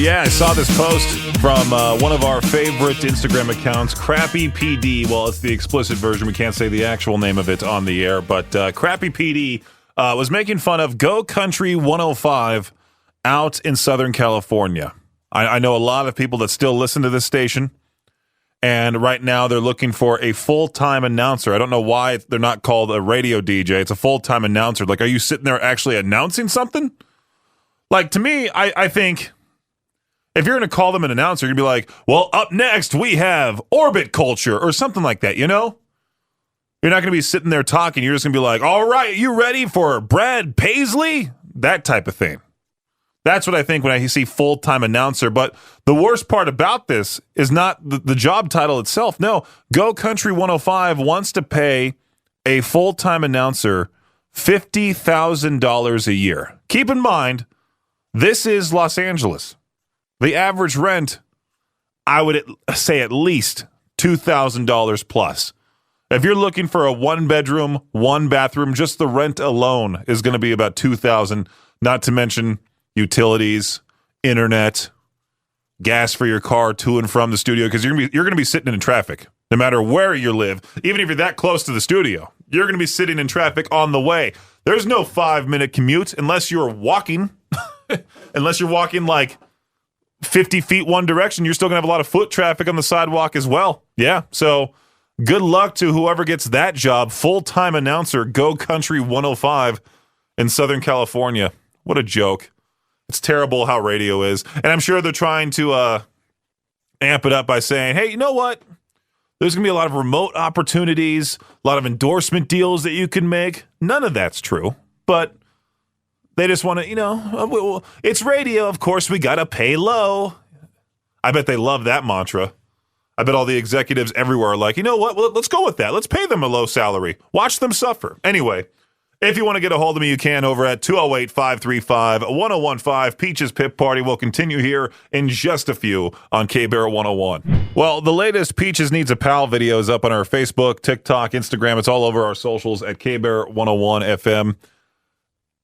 yeah, I saw this post from one of our favorite Instagram accounts, Crappy PD. Well, it's the explicit version. We can't say the actual name of it on the air, but Crappy PD was making fun of Go Country 105 out in Southern California. I know a lot of people that still listen to this station, and right now they're looking for a full-time announcer. I don't know why they're not called a radio DJ. It's a full-time announcer. Like, are you sitting there actually announcing something? Like, to me, I think if you're going to call them an announcer, you're going to be like, well, up next we have Orbit Culture or something like that, you know? You're not going to be sitting there talking. You're just going to be like, all right, you ready for Brad Paisley? That type of thing. That's what I think when I see full-time announcer. But the worst part about this is not the job title itself. No, Go Country 105 wants to pay a full-time announcer $50,000 a year. Keep in mind, this is Los Angeles. The average rent, I would say at least $2,000 plus. If you're looking for a one-bedroom, one-bathroom, just the rent alone is going to be about $2,000, not to mention utilities, internet, gas for your car to and from the studio, because you're going to be sitting in traffic no matter where you live. Even if you're that close to the studio, you're going to be sitting in traffic on the way. There's no 5-minute commute unless you're walking. Unless you're walking like 50 feet one direction, you're still going to have a lot of foot traffic on the sidewalk as well. Yeah, so good luck to whoever gets that job. Full-time announcer, Go Country 105 in Southern California. What a joke. It's terrible how radio is. And I'm sure they're trying to amp it up by saying, hey, you know what? There's going to be a lot of remote opportunities, a lot of endorsement deals that you can make. None of that's true, but they just want to, it's radio. Of course, we got to pay low. I bet they love that mantra. I bet all the executives everywhere are like, you know what? Well, let's go with that. Let's pay them a low salary. Watch them suffer. Anyway, if you want to get a hold of me, you can over at 208-535-1015. Peaches Pip Party will continue here in just a few on K-Bear 101. Well, the latest Peaches Needs a Pal video is up on our Facebook, TikTok, Instagram. It's all over our socials at K-Bear 101 FM.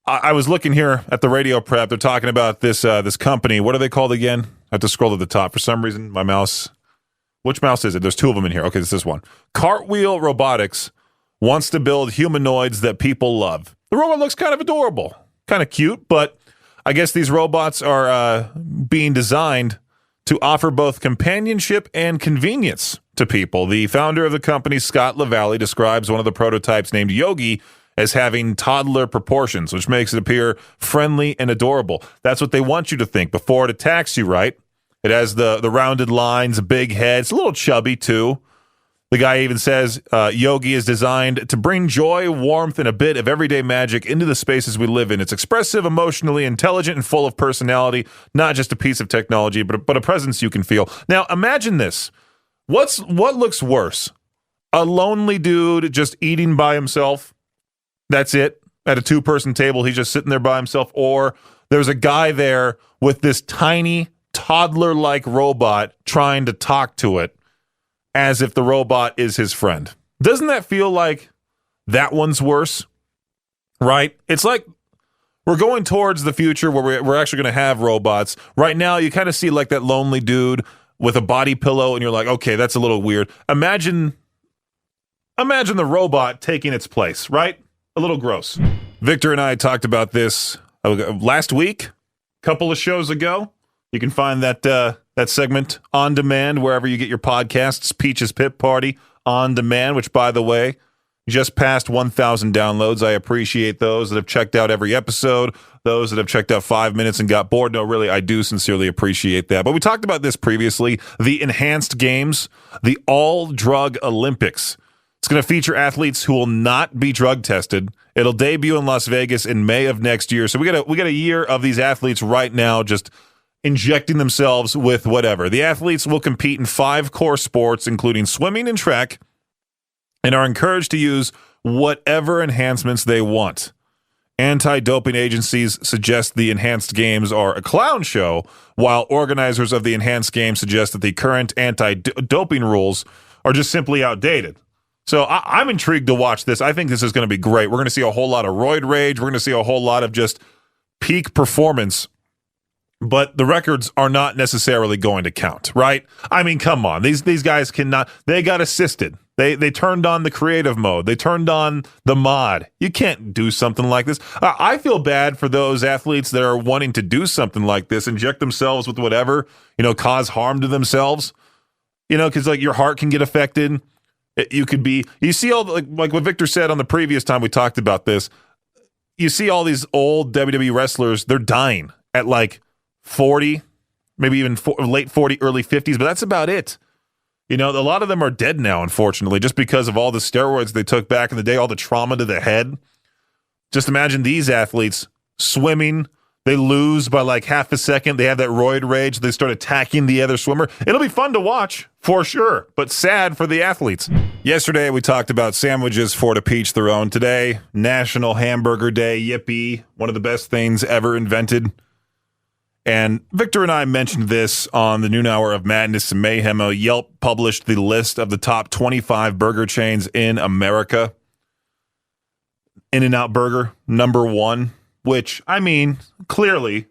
I was looking here at the radio prep. They're talking about this company. What are they called again? I have to scroll to the top. For some reason, my mouse. Which mouse is it? There's two of them in here. Okay, it's this one. Cartwheel Robotics wants to build humanoids that people love. The robot looks kind of adorable, kind of cute, but I guess these robots are being designed to offer both companionship and convenience to people. The founder of the company, Scott LaValle, describes one of the prototypes named Yogi as having toddler proportions, which makes it appear friendly and adorable. That's what they want you to think before it attacks you, right? It has the rounded lines, a big head. It's a little chubby, too. The guy even says Yogi is designed to bring joy, warmth, and a bit of everyday magic into the spaces we live in. It's expressive, emotionally intelligent, and full of personality, not just a piece of technology, but a presence you can feel. Now, imagine this. What looks worse? A lonely dude just eating by himself? That's it. At a two-person table, he's just sitting there by himself. Or there's a guy there with this tiny, toddler-like robot trying to talk to it as if the robot is his friend. Doesn't that feel like that one's worse? Right? It's like we're going towards the future where we're actually going to have robots. Right now, you kind of see like that lonely dude with a body pillow, and you're like, okay, that's a little weird. Imagine the robot taking its place, right? A little gross. Victor and I talked about this last week, a couple of shows ago. You can find that segment on demand wherever you get your podcasts. Peaches Pip Party on demand, which, by the way, just passed 1,000 downloads. I appreciate those that have checked out every episode, those that have checked out 5 minutes and got bored. No, really, I do sincerely appreciate that. But we talked about this previously, the enhanced games, the all-drug Olympics. It's going to feature athletes who will not be drug tested. It'll debut in Las Vegas in May of next year. So we got a year of these athletes right now just injecting themselves with whatever. The athletes will compete in 5 core sports, including swimming and track, and are encouraged to use whatever enhancements they want. Anti-doping agencies suggest the enhanced games are a clown show, while organizers of the enhanced games suggest that the current anti-doping rules are just simply outdated. So I'm intrigued to watch this. I think this is going to be great. We're going to see a whole lot of roid rage. We're going to see a whole lot of just peak performance but the records are not necessarily going to count, right? I mean, come on. These guys cannot. They got assisted. They turned on the creative mode. They turned on the mod. You can't do something like this. I feel bad for those athletes that are wanting to do something like this, inject themselves with whatever, cause harm to themselves, because like your heart can get affected. You could be, you see all like what Victor said on the previous time we talked about this. You see all these old WWE wrestlers, they're dying at like 40, maybe even late 40, early 50s, but that's about it. A lot of them are dead now, unfortunately, just because of all the steroids they took back in the day, all the trauma to the head. Just imagine these athletes swimming. They lose by like half a second. They have that roid rage. They start attacking the other swimmer. It'll be fun to watch, for sure, but sad for the athletes. Yesterday, we talked about sandwiches for to each their own. Today, National Hamburger Day. Yippee. One of the best things ever invented. And Victor and I mentioned this on the noon hour of Madness and Mayhem. Yelp published the list of the top 25 burger chains in America. In-N-Out Burger, number one, which, I mean, clearly,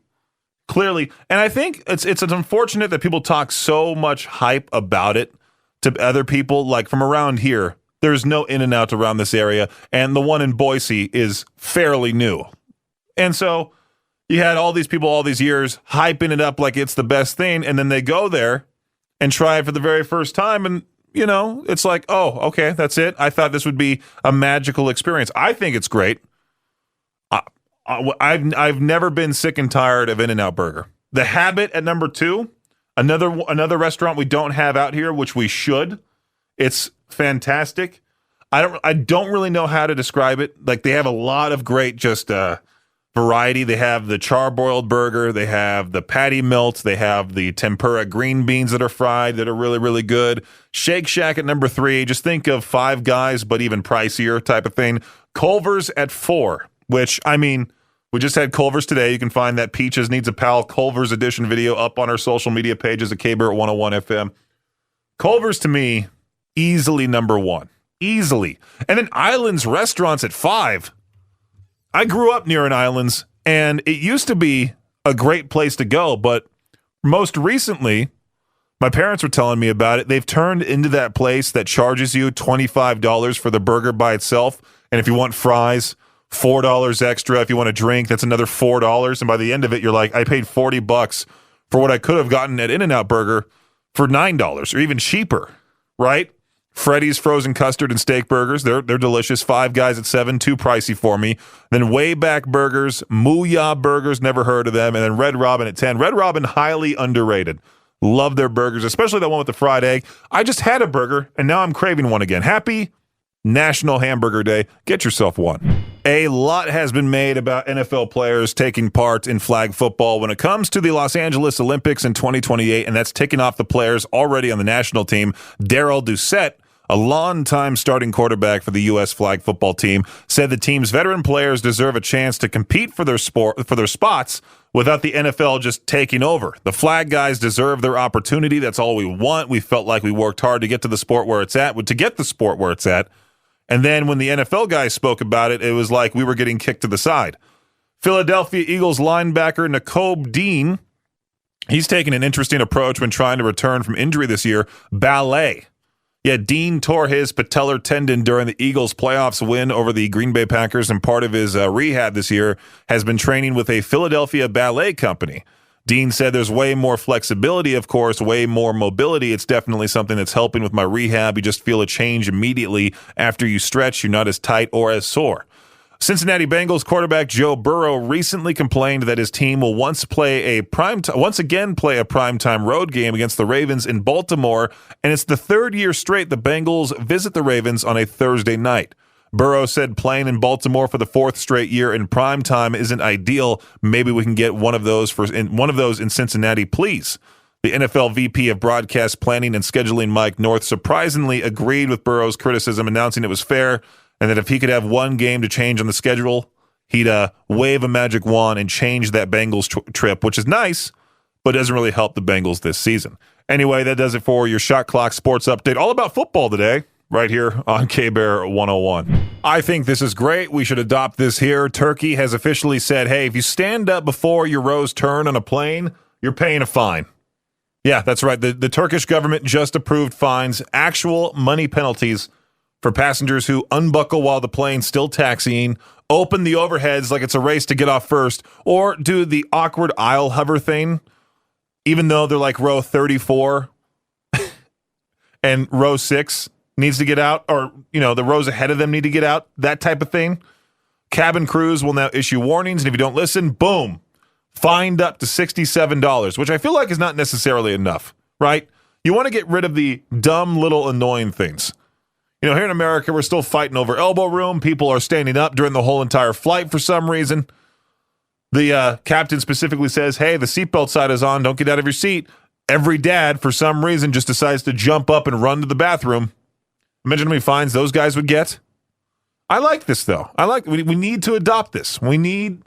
and I think it's unfortunate that people talk so much hype about it to other people. Like from around here, there's no In-N-Out around this area, and the one in Boise is fairly new. And so you had all these people all these years hyping it up like it's the best thing, and then they go there and try it for the very first time, and, it's like, oh, okay, that's it. I thought this would be a magical experience. I think it's great. I've never been sick and tired of In-N-Out Burger. The Habit at number 2, another restaurant we don't have out here, which we should. It's fantastic. I don't really know how to describe it. Like, they have a lot of great just variety. They have the charbroiled burger. They have the patty melt. They have the tempura green beans that are fried that are really, really good. Shake Shack at number 3. Just think of Five Guys, but even pricier type of thing. Culver's at 4, which, I mean, we just had Culver's today. You can find that Peaches Needs a Pal Culver's edition video up on our social media pages at KBear 101 FM. Culver's, to me, easily number 1. Easily. And then Islands Restaurants at 5. I grew up near an Islands, and it used to be a great place to go, but most recently, my parents were telling me about it. They've turned into that place that charges you $25 for the burger by itself, and if you want fries, $4 extra. If you want a drink, that's another $4, and by the end of it, you're like, I paid $40 for what I could have gotten at In-N-Out Burger for $9 or even cheaper, right? Freddy's frozen custard and steak burgers, they're delicious. Five Guys at 7, too pricey for me. Then Way Back Burgers, Mooyah Burgers, never heard of them. And then Red Robin at 10. Red Robin, highly underrated. Love their burgers, especially that one with the fried egg. I just had a burger, and now I'm craving one again. Happy National Hamburger Day. Get yourself one. A lot has been made about NFL players taking part in flag football when it comes to the Los Angeles Olympics in 2028, and that's ticking off the players already on the national team. Darrell Doucette, a longtime starting quarterback for the U.S. flag football team, said the team's veteran players deserve a chance to compete for their spots without the NFL just taking over. The flag guys deserve their opportunity. That's all we want. We felt like we worked hard to get to the sport where it's at, to get the sport where it's at. And then when the NFL guys spoke about it, it was like we were getting kicked to the side. Philadelphia Eagles linebacker Nakobe Dean, he's taken an interesting approach when trying to return from injury this year. Ballet. Yeah, Dean tore his patellar tendon during the Eagles' playoffs win over the Green Bay Packers, and part of his rehab this year has been training with a Philadelphia ballet company. Dean said there's way more flexibility, of course, way more mobility. It's definitely something that's helping with my rehab. You just feel a change immediately after you stretch. You're not as tight or as sore. Cincinnati Bengals quarterback Joe Burrow recently complained that his team will once again play a primetime road game against the Ravens in Baltimore, and it's the third year straight the Bengals visit the Ravens on a Thursday night. Burrow said playing in Baltimore for the fourth straight year in primetime isn't ideal. Maybe we can get one of those in Cincinnati, please. The NFL VP of Broadcast Planning and Scheduling, Mike North, surprisingly agreed with Burrow's criticism, announcing it was fair and that if he could have one game to change on the schedule, he'd wave a magic wand and change that Bengals trip, which is nice, but doesn't really help the Bengals this season. Anyway, that does it for your Shot Clock Sports Update. All about football today. right here on K-Bear 101. I think this is great. We should adopt this here. Turkey has officially said, hey, if you stand up before your row's turn on a plane, you're paying a fine. Yeah, that's right. The Turkish government just approved fines, actual money penalties for passengers who unbuckle while the plane's still taxiing, open the overheads like it's a race to get off first, or do the awkward aisle hover thing, even though they're like row 34 and row 6 needs to get out, or, you know, the rows ahead of them need to get out, that type of thing. Cabin crews will now issue warnings, and if you don't listen, boom, fined up to $67, which I feel like is not necessarily enough, right? You want to get rid of the dumb little annoying things. You know, here in America, we're still fighting over elbow room. People are standing up during the whole entire flight for some reason. The captain specifically says, hey, the seatbelt sign is on. Don't get out of your seat. Every dad, for some reason, just decides to jump up and run to the bathroom. Imagine how many fines those guys would get. I like this, though. We need to adopt this. We need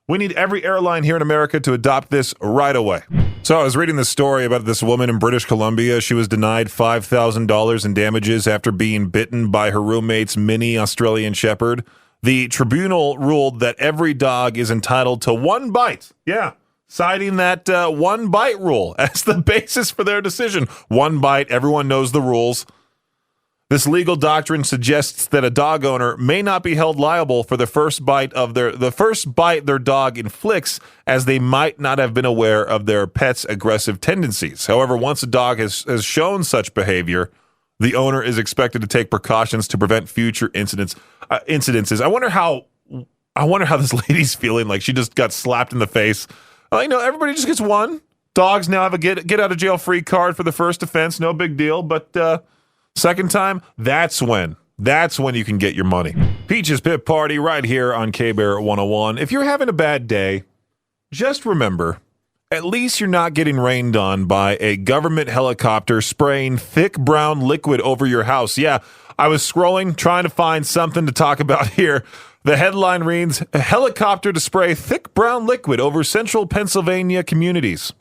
every airline here in America to adopt this right away. So I was reading this story about this woman in British Columbia. She was denied $5,000 in damages after being bitten by her roommate's mini Australian Shepherd. The tribunal ruled that every dog is entitled to one bite. Yeah, citing that one bite rule as the basis for their decision. One bite, everyone knows the rules. This legal doctrine suggests that a dog owner may not be held liable for the first bite their dog inflicts, as they might not have been aware of their pet's aggressive tendencies. However, once a dog has shown such behavior, the owner is expected to take precautions to prevent future incidences. I wonder how this lady's feeling. Like she just got slapped in the face. Everybody just gets one. Dogs now have a get out of jail free card for the first offense. No big deal, but. Second time, that's when you can get your money. Peach's Pit Party right here on K-Bear 101. If you're having a bad day, just remember, at least you're not getting rained on by a government helicopter spraying thick brown liquid over your house. Yeah, I was scrolling, trying to find something to talk about here. The headline reads, a helicopter to spray thick brown liquid over central Pennsylvania communities.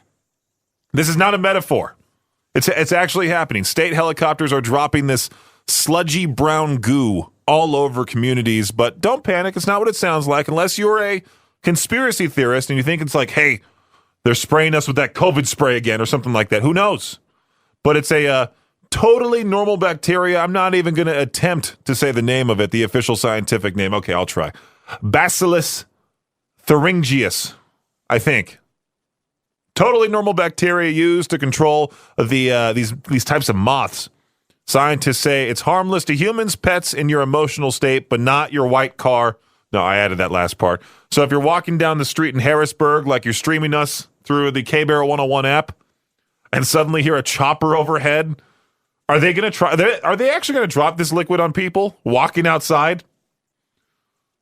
This is not a metaphor. It's actually happening. State helicopters are dropping this sludgy brown goo all over communities, but don't panic. It's not what it sounds like unless you're a conspiracy theorist and you think it's like, hey, they're spraying us with that COVID spray again or something like that. Who knows? But it's a totally normal bacteria. I'm not even going to attempt to say the name of it, the official scientific name. Okay, I'll try. Bacillus thuringius, I think. Totally normal bacteria used to control these types of moths. Scientists say it's harmless to humans, pets, and your emotional state, but not your white car. No, I added that last part. So if you're walking down the street in Harrisburg, like you're streaming us through the K-Bear 101 app, and suddenly hear a chopper overhead, are they actually going to drop this liquid on people walking outside?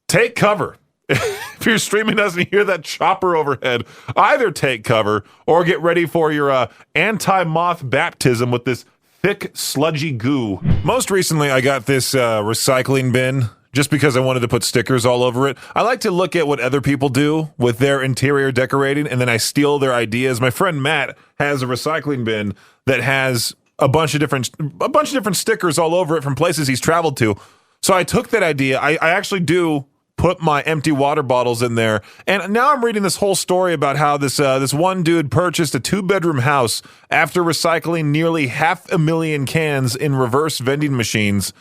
Take cover. If you're streaming us and you hear that chopper overhead, either take cover or get ready for your anti-moth baptism with this thick, sludgy goo. Most recently, I got this recycling bin just because I wanted to put stickers all over it. I like to look at what other people do with their interior decorating, and then I steal their ideas. My friend Matt has a recycling bin that has a bunch of different stickers all over it from places he's traveled to. So I took that idea. I actually do put my empty water bottles in there. And now I'm reading this whole story about how this one dude purchased a 2-bedroom house after recycling nearly 500,000 cans in reverse vending machines.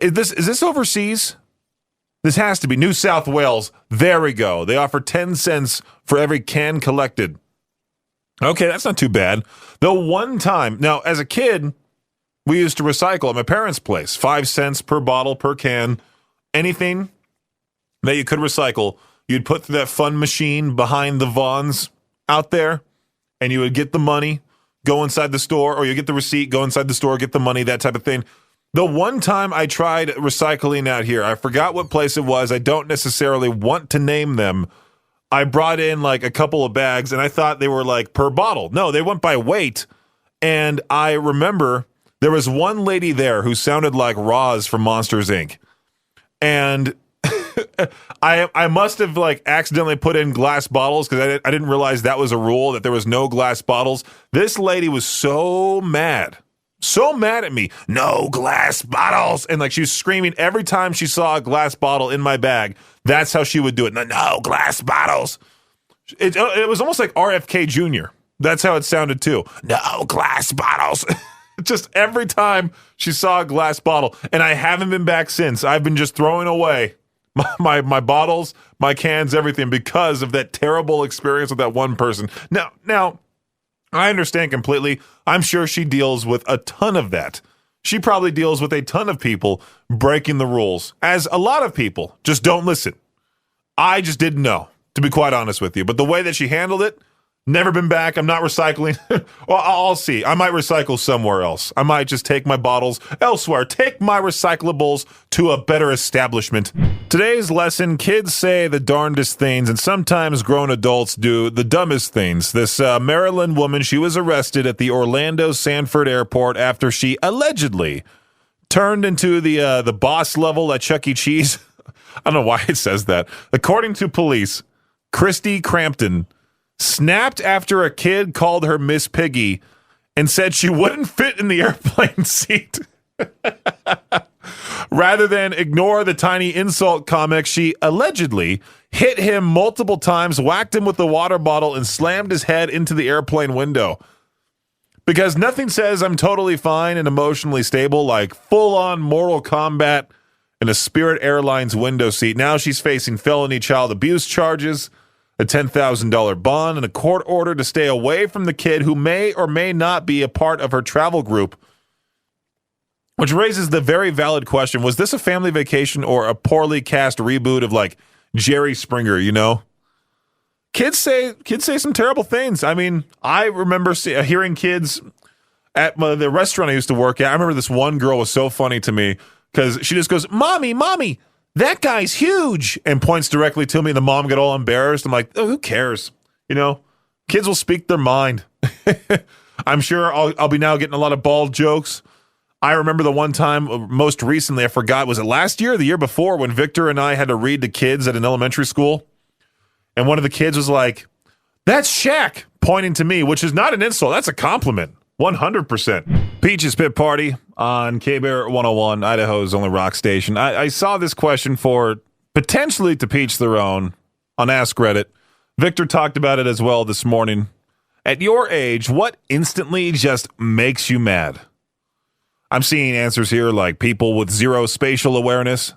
Is this overseas? This has to be New South Wales. There we go. They offer 10 cents for every can collected. Okay, that's not too bad. The one time, now as a kid, we used to recycle at my parents' place. 5 cents per bottle, per can, anything that you could recycle, you'd put through that fun machine behind the Vons out there, and you would get the money, go inside the store, or you get the receipt, go inside the store, get the money, that type of thing. The one time I tried recycling out here, I forgot what place it was. I don't necessarily want to name them. I brought in like a couple of bags, and I thought they were like per bottle. No, they went by weight, and I remember there was one lady there who sounded like Roz from Monsters, Inc., and I must have like accidentally put in glass bottles because I didn't realize that was a rule, that there was no glass bottles. This lady was so mad So mad at me. No glass bottles. And like she was screaming every time she saw a glass bottle in my bag. That's how she would do it. No glass bottles. It was almost like RFK Jr. That's how it sounded too. No glass bottles. Just every time she saw a glass bottle. And I haven't been back since. I've been just throwing away my bottles, my cans, everything because of that terrible experience with that one person. Now, I understand completely. I'm sure she deals with a ton of that. She probably deals with a ton of people breaking the rules, as a lot of people just don't listen. I just didn't know, to be quite honest with you. But the way that she handled it, never been back. I'm not recycling. Well, I'll see. I might recycle somewhere else. I might just take my bottles elsewhere. Take my recyclables to a better establishment. Today's lesson, kids say the darndest things, and sometimes grown adults do the dumbest things. This Maryland woman, she was arrested at the Orlando Sanford Airport after she allegedly turned into the boss level at Chuck E. Cheese. I don't know why it says that. According to police, Christy Crampton snapped after a kid called her Miss Piggy and said she wouldn't fit in the airplane seat. Rather than ignore the tiny insult comic, she allegedly hit him multiple times, whacked him with the water bottle, and slammed his head into the airplane window. Because nothing says I'm totally fine and emotionally stable like full-on Mortal Kombat in a Spirit Airlines window seat. Now she's facing felony child abuse charges, a $10,000 bond, and a court order to stay away from the kid who may or may not be a part of her travel group. Which raises the very valid question, was this a family vacation or a poorly cast reboot of like Jerry Springer, you know? Kids say some terrible things. I mean, I remember hearing kids at the restaurant I used to work at. I remember this one girl was so funny to me because she just goes, Mommy, that guy's huge, and points directly to me. The mom got all embarrassed. I'm like, oh, who cares? You know, kids will speak their mind. I'm sure I'll be now getting a lot of bald jokes. I remember the one time, most recently, I forgot, was it last year or the year before, when Victor and I had to read to kids at an elementary school? And one of the kids was like, that's Shaq, pointing to me, which is not an insult. That's a compliment. 100%. Peach's Pit Party on K-Bear 101, Idaho's only rock station. I saw this question for potentially to Peach their own on Ask Reddit. Victor talked about it as well this morning. At your age, what instantly just makes you mad? I'm seeing answers here like people with zero spatial awareness,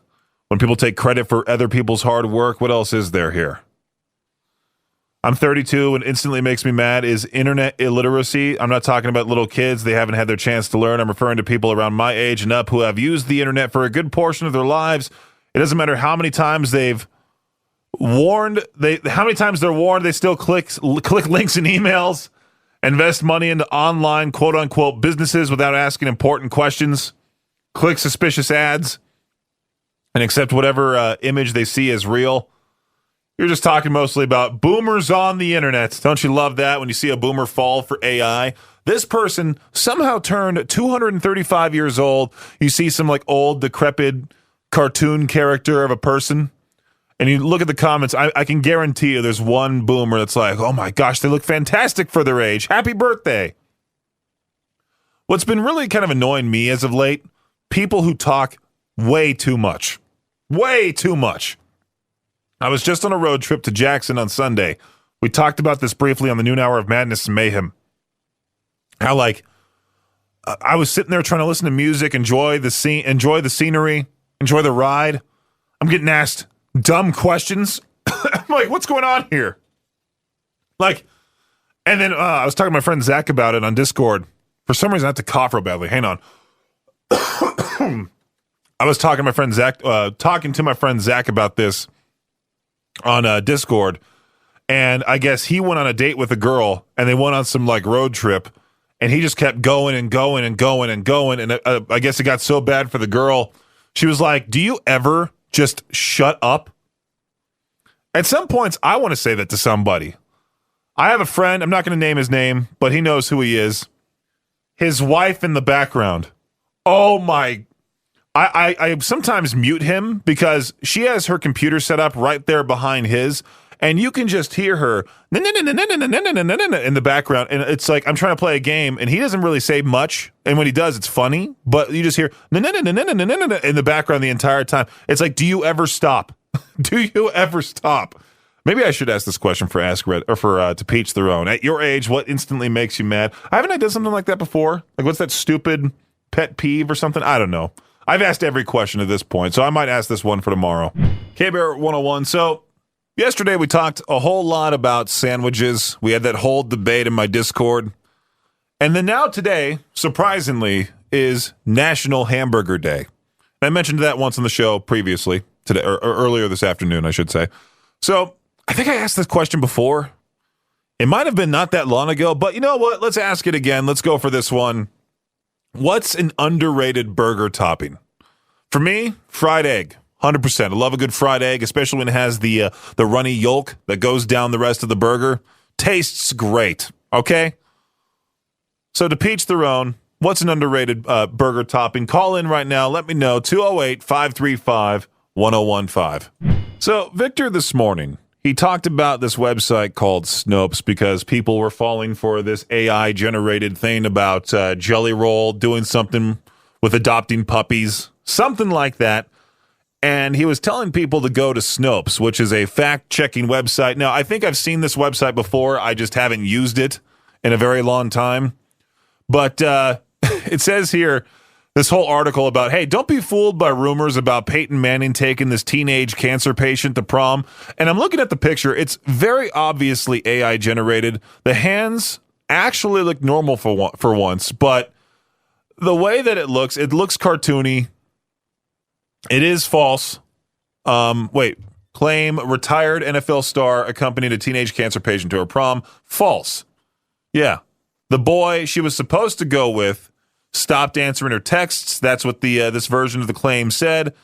when people take credit for other people's hard work. What else is there here? I'm 32 and instantly makes me mad is internet illiteracy. I'm not talking about little kids. They haven't had their chance to learn. I'm referring to people around my age and up who have used the internet for a good portion of their lives. It doesn't matter how many times they've warned, how many times they're warned, they still click links in emails, invest money into online quote-unquote businesses without asking important questions, click suspicious ads, and accept whatever image they see as real. You're just talking mostly about boomers on the internet. Don't you love that when you see a boomer fall for AI? This person somehow turned 235 years old. You see some like old, decrepit cartoon character of a person, and you look at the comments. I can guarantee you there's one boomer that's like, oh my gosh, they look fantastic for their age. Happy birthday. What's been really kind of annoying me as of late, people who talk way too much. Way too much. I was just on a road trip to Jackson on Sunday. We talked about this briefly on the noon hour of Madness and Mayhem. How like I was sitting there trying to listen to music, enjoy the scenery, enjoy the ride. I'm getting asked dumb questions. I'm like, what's going on here? Like, and then I was talking to my friend Zach about it on Discord. For some reason, I have to cough real badly. Hang on. I was talking to my friend Zach about this on Discord, and I guess he went on a date with a girl, and they went on some like road trip, and he just kept going and going and going and going, and I guess it got so bad for the girl. She was like, do you ever just shut up? At some points, I want to say that to somebody. I have a friend, I'm not going to name his name, but he knows who he is. His wife in the background. Oh my, I sometimes mute him because she has her computer set up right there behind his, and you can just hear her in the background, and it's like I'm trying to play a game, and he doesn't really say much, and when he does, it's funny, but you just hear in the background the entire time. It's like, do you ever stop? Do you ever stop? Maybe I should ask this question for Ask Red or for to Peach Theron. At your age, what instantly makes you mad? Haven't I done something like that before? Like, what's that stupid pet peeve or something? I don't know. I've asked every question at this point, so I might ask this one for tomorrow. K-Bear 101. So, yesterday we talked a whole lot about sandwiches. We had that whole debate in my Discord. And then now today, surprisingly, is National Hamburger Day. I mentioned that once on the show previously, today or earlier this afternoon, I should say. So, I think I asked this question before. It might have been not that long ago, but you know what? Let's ask it again. Let's go for this one. What's an underrated burger topping? For me, fried egg, 100%. I love a good fried egg, especially when it has the runny yolk that goes down the rest of the burger. Tastes great, okay? So to Peach Theron, what's an underrated burger topping? Call in right now. Let me know. 208-535-1015. So Victor this morning, he talked about this website called Snopes because people were falling for this AI-generated thing about Jelly Roll doing something with adopting puppies, something like that. And he was telling people to go to Snopes, which is a fact-checking website. Now, I think I've seen this website before. I just haven't used it in a very long time. But it says here, this whole article about, hey, don't be fooled by rumors about Peyton Manning taking this teenage cancer patient to prom. And I'm looking at the picture. It's very obviously AI generated. The hands actually look normal for once, but the way that it looks cartoony. It is false. Claim retired NFL star accompanied a teenage cancer patient to her prom. False. Yeah. The boy she was supposed to go with stopped answering her texts. That's what the this version of the claim said.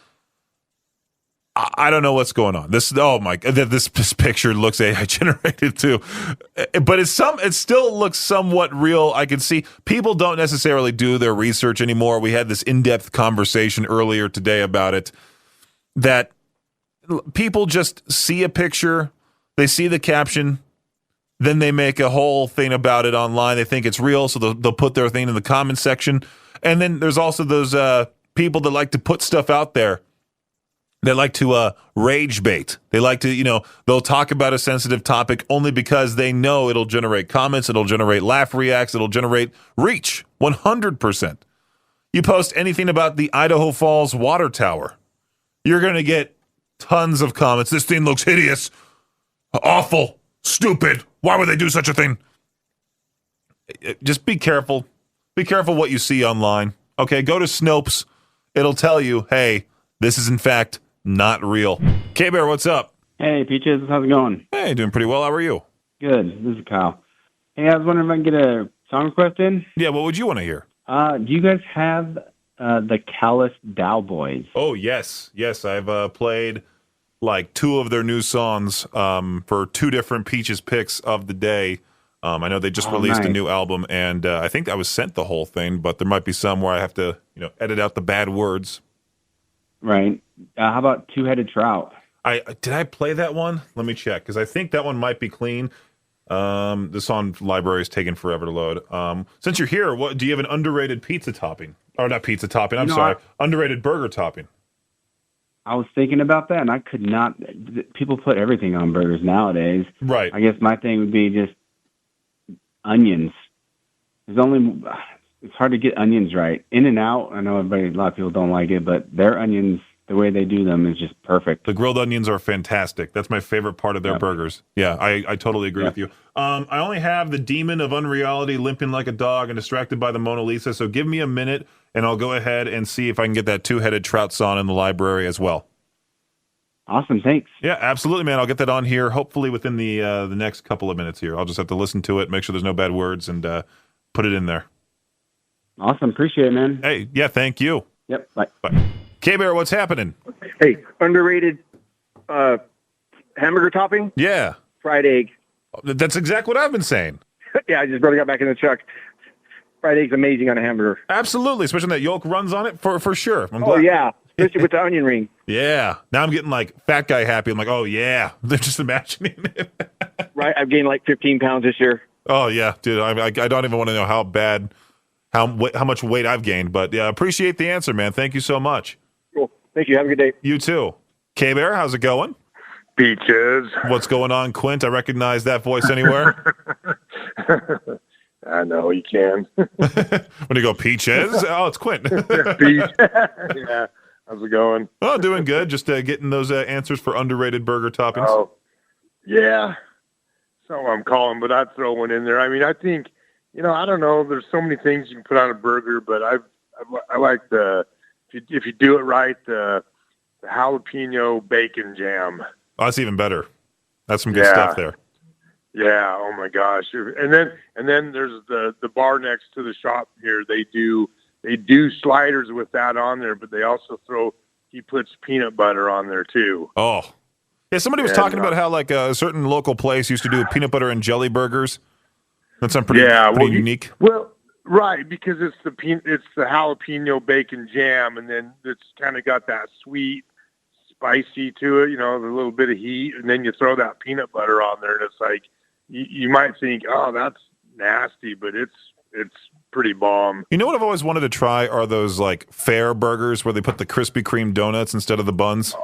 I don't know what's going on. This picture looks AI generated too, but it still looks somewhat real. I can see people don't necessarily do their research anymore. We had this in-depth conversation earlier today about it, that people just see a picture, they see the caption, then they make a whole thing about it online. They think it's real, so they'll put their thing in the comment section. And then there's also those people that like to put stuff out there. They like to rage bait. They like to, they'll talk about a sensitive topic only because they know it'll generate comments, it'll generate laugh reacts, it'll generate reach, 100%. You post anything about the Idaho Falls water tower, you're going to get tons of comments. This thing looks hideous, awful, stupid. Why would they do such a thing? Just be careful. Be careful what you see online. Okay, go to Snopes. It'll tell you, hey, this is in fact not real. K-Bear, what's up? Hey, Peaches, how's it going? Hey, doing pretty well. How are you? Good. This is Kyle. Hey, I was wondering if I can get a song request in. Yeah, what would you want to hear? Do you guys have the Callous Dowboys? Oh, yes. Yes, I've played like two of their new songs for two different Peaches picks of the day. I know they just released a new album, and I think I was sent the whole thing, but there might be some where I have to, edit out the bad words. Right. How about Two-Headed Trout? Did I play that one? Let me check, because I think that one might be clean. The song library is taking forever to load. Since you're here, what do you have an underrated pizza topping? Or not pizza topping, underrated burger topping. I was thinking about that, and I could not. People put everything on burgers nowadays. Right. I guess my thing would be just onions. It's hard to get onions right. In-N-Out, I know a lot of people don't like it, but their onions, the way they do them is just perfect. The grilled onions are fantastic. That's my favorite part of their burgers. Yeah, I totally agree with you. I only have the Demon of Unreality limping like a dog and distracted by the Mona Lisa, so give me a minute, and I'll go ahead and see if I can get that Two-Headed Trout song in the library as well. Awesome, thanks. Yeah, absolutely, man. I'll get that on here, hopefully within the next couple of minutes here. I'll just have to listen to it, make sure there's no bad words, and put it in there. Awesome, appreciate it, man. Hey, yeah, thank you. Yep, bye. K-Bear, what's happening? Hey, underrated hamburger topping? Yeah. Fried egg. That's exactly what I've been saying. Yeah, I just barely got back in the truck. Fried egg's amazing on a hamburger. Absolutely, especially when that yolk runs on it, for sure. Oh, yeah. especially with the onion ring. Yeah. Now I'm getting like fat guy happy. I'm like, oh yeah. They're just imagining it. Right, I've gained like 15 pounds this year. Oh yeah, dude. I don't even want to know how much weight I've gained. But yeah, appreciate the answer, man. Thank you so much. Cool. Thank you. Have a good day. You too. K-Bear, how's it going? Peaches. What's going on, Quint? I recognize that voice anywhere. I know you can. When you go, Peaches? Oh, it's Quint. Peach. Yeah. How's it going? Oh, doing good. Just getting those answers for underrated burger toppings. Oh, yeah. So I'm calling, but I'd throw one in there. I mean, I think, I don't know. There's so many things you can put on a burger, but I like if you do it right, the jalapeno bacon jam. Oh, that's even better. That's some good stuff there. Yeah. Oh my gosh. And then there's the bar next to the shop here. They do sliders with that on there, but they also he puts peanut butter on there too. Oh, yeah. Somebody was talking about how like a certain local place used to do peanut butter and jelly burgers. That sounds pretty unique. Well, right, because it's the jalapeno bacon jam, and then it's kind of got that sweet, spicy to it, the little bit of heat, and then you throw that peanut butter on there, and it's like you might think, oh, that's nasty, but it's pretty bomb. You know what I've always wanted to try are those like fair burgers where they put the Krispy Kreme donuts instead of the buns.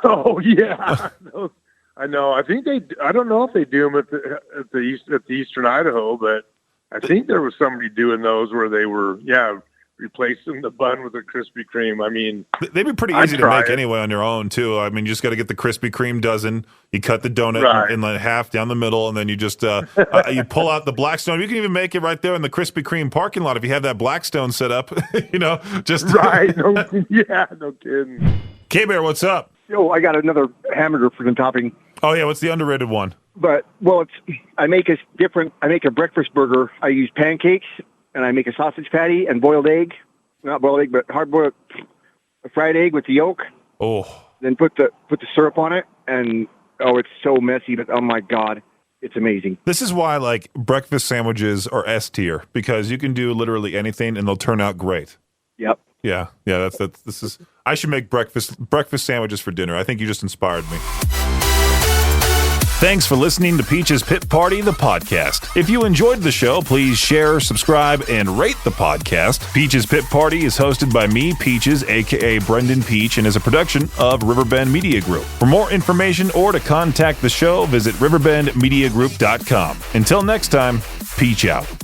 Oh yeah, I know. I think I don't know if they do them at the Eastern Idaho, but I think there was somebody doing those where they were replacing the bun with a Krispy Kreme. I mean, they'd be pretty easy to make anyway on your own too. I mean, you just got to get the Krispy Kreme dozen. You cut the donut in like half down the middle, and then you just you pull out the Blackstone. You can even make it right there in the Krispy Kreme parking lot if you have that Blackstone set up. Just right. No kidding. K-Bear, what's up? Yo, I got another hamburger for the topping. Oh yeah, what's the underrated one? But I make a breakfast burger. I use pancakes and I make a sausage patty and boiled egg, not boiled egg, but hard boiled, a fried egg with the yolk. Oh. Then put the syrup on it, and it's so messy, but oh my God, it's amazing. This is why like breakfast sandwiches are S tier, because you can do literally anything and they'll turn out great. Yep. Yeah. I should make breakfast sandwiches for dinner. I think you just inspired me. Thanks for listening to Peach's Pit Party, the podcast. If you enjoyed the show, please share, subscribe, and rate the podcast. Peach's Pit Party is hosted by me, Peaches, a.k.a. Brendan Peach, and is a production of Riverbend Media Group. For more information or to contact the show, visit riverbendmediagroup.com. Until next time, Peach out.